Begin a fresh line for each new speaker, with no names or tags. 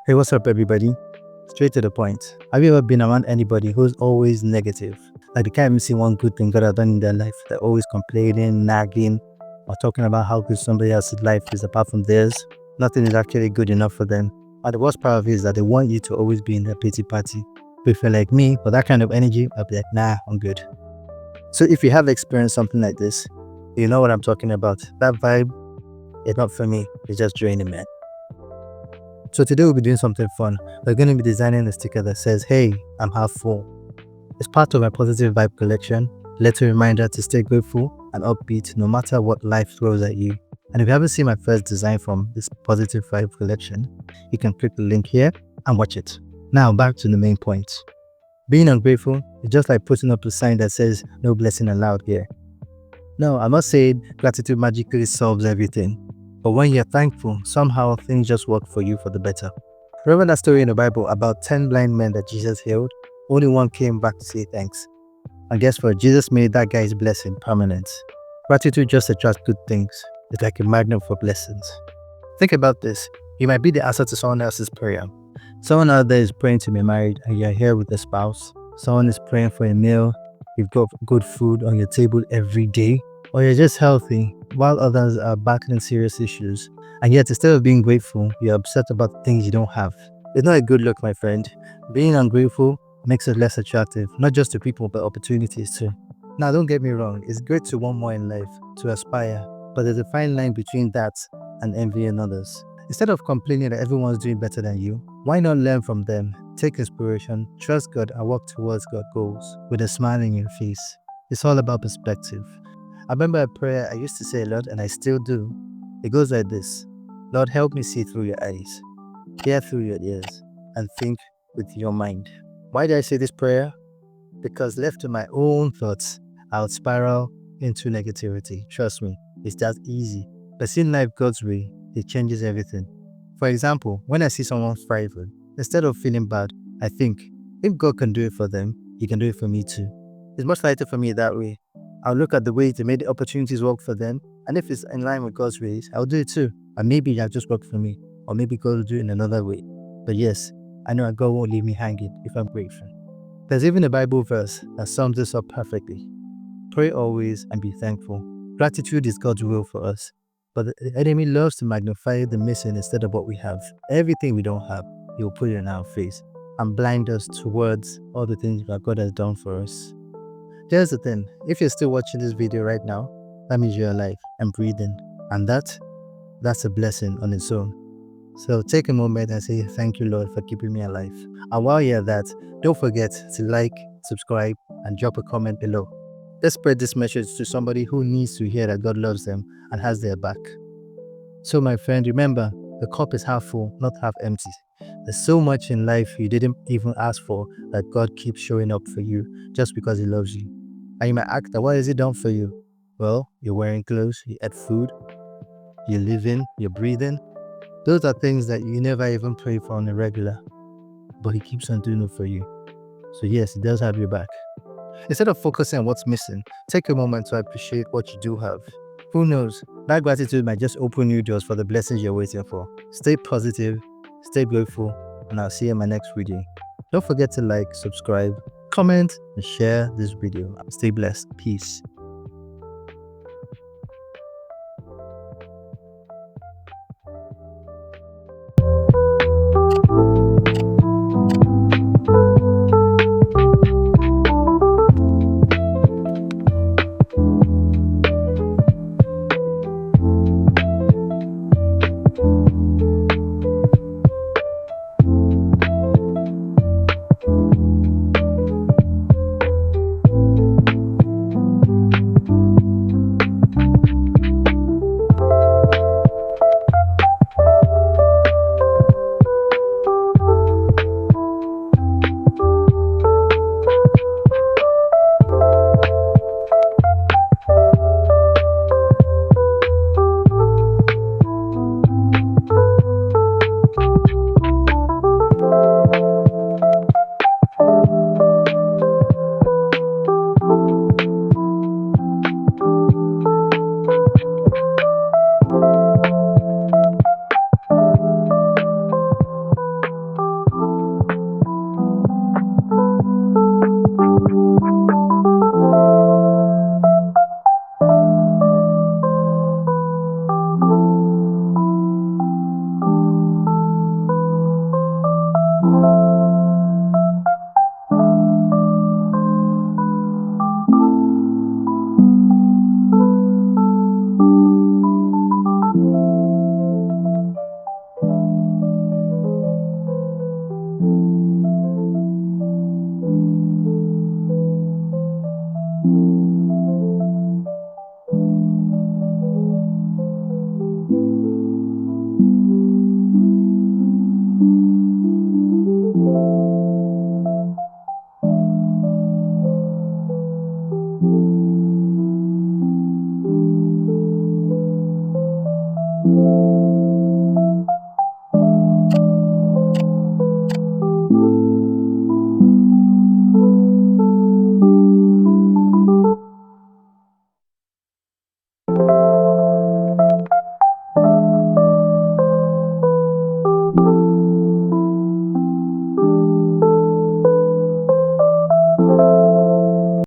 Hey, what's up, everybody? Straight to the point. Have you ever been around anybody who's always negative? Like they can't even see one good thing God has done in their life. They're always complaining, nagging, or talking about how good somebody else's life is apart from theirs. Nothing is actually good enough for them. And the worst part of it is that they want you to always be in their pity party. If you're like me, for that kind of energy, I'll be like, nah, I'm good. So if you have experienced something like this, you know what I'm talking about. That vibe is not for me. It's just draining, man. So today we'll be doing something fun. We're going to be designing a sticker that says, hey, I'm half full. It's part of my positive vibe collection. Little reminder to stay grateful and upbeat no matter what life throws at you. And if you haven't seen my first design from this positive vibe collection, you can click the link here and watch it. Now back to the main point. Being ungrateful is just like putting up a sign that says no blessing allowed here. No, I'm not saying gratitude magically solves everything. But when you're thankful, somehow things just work for you for the better. Remember that story in the Bible about 10 blind men that Jesus healed? Only one came back to say thanks. And guess what? Jesus made that guy's blessing permanent. Gratitude just attracts good things. It's like a magnet for blessings. Think about this. You might be the answer to someone else's prayer. Someone out there is praying to be married and you're here with a spouse. Someone is praying for a meal. You've got good food on your table every day. Or you're just healthy, while others are battling serious issues. And yet, instead of being grateful, you're upset about things you don't have. It's not a good look, my friend. Being ungrateful makes it less attractive, not just to people, but opportunities too. Now, don't get me wrong, it's great to want more in life, to aspire, but there's a fine line between that and envying others. Instead of complaining that everyone's doing better than you, why not learn from them, take inspiration, trust God, and work towards God's goals with a smile on your face? It's all about perspective. I remember a prayer I used to say a lot, and I still do. It goes like this: Lord, help me see through your eyes, hear through your ears, and think with your mind. Why did I say this prayer? Because left to my own thoughts, I would spiral into negativity. Trust me, it's that easy. But seeing life God's way, it changes everything. For example, when I see someone thriving, instead of feeling bad, I think, if God can do it for them, He can do it for me too. It's much lighter for me that way. I'll look at the way they made the opportunities work for them, and if it's in line with God's ways, I'll do it too. And maybe it'll just work for me, or maybe God will do it in another way. But yes, I know God won't leave me hanging if I'm grateful. There's even a Bible verse that sums this up perfectly. Pray always and be thankful. Gratitude is God's will for us, but the enemy loves to magnify the missing instead of what we have. Everything we don't have, He will put it in our face and blind us towards all the things that God has done for us. Here's the thing, if you're still watching this video right now, that means you're alive and breathing. And that's a blessing on its own. So take a moment and say, thank you, Lord, for keeping me alive. And while you're at that, don't forget to like, subscribe, and drop a comment below. Let's spread this message to somebody who needs to hear that God loves them and has their back. So my friend, remember, the cup is half full, not half empty. There's so much in life you didn't even ask for that God keeps showing up for you just because He loves you. And you might ask, what has He done for you? Well, you're wearing clothes, you eat food, you're living, you're breathing. Those are things that you never even pray for on a regular. But He keeps on doing it for you. So yes, He does have your back. Instead of focusing on what's missing, take a moment to appreciate what you do have. Who knows, that gratitude might just open new doors for the blessings you're waiting for. Stay positive, stay grateful, and I'll see you in my next video. Don't forget to like, subscribe, comment, and share this video. Stay blessed. Peace.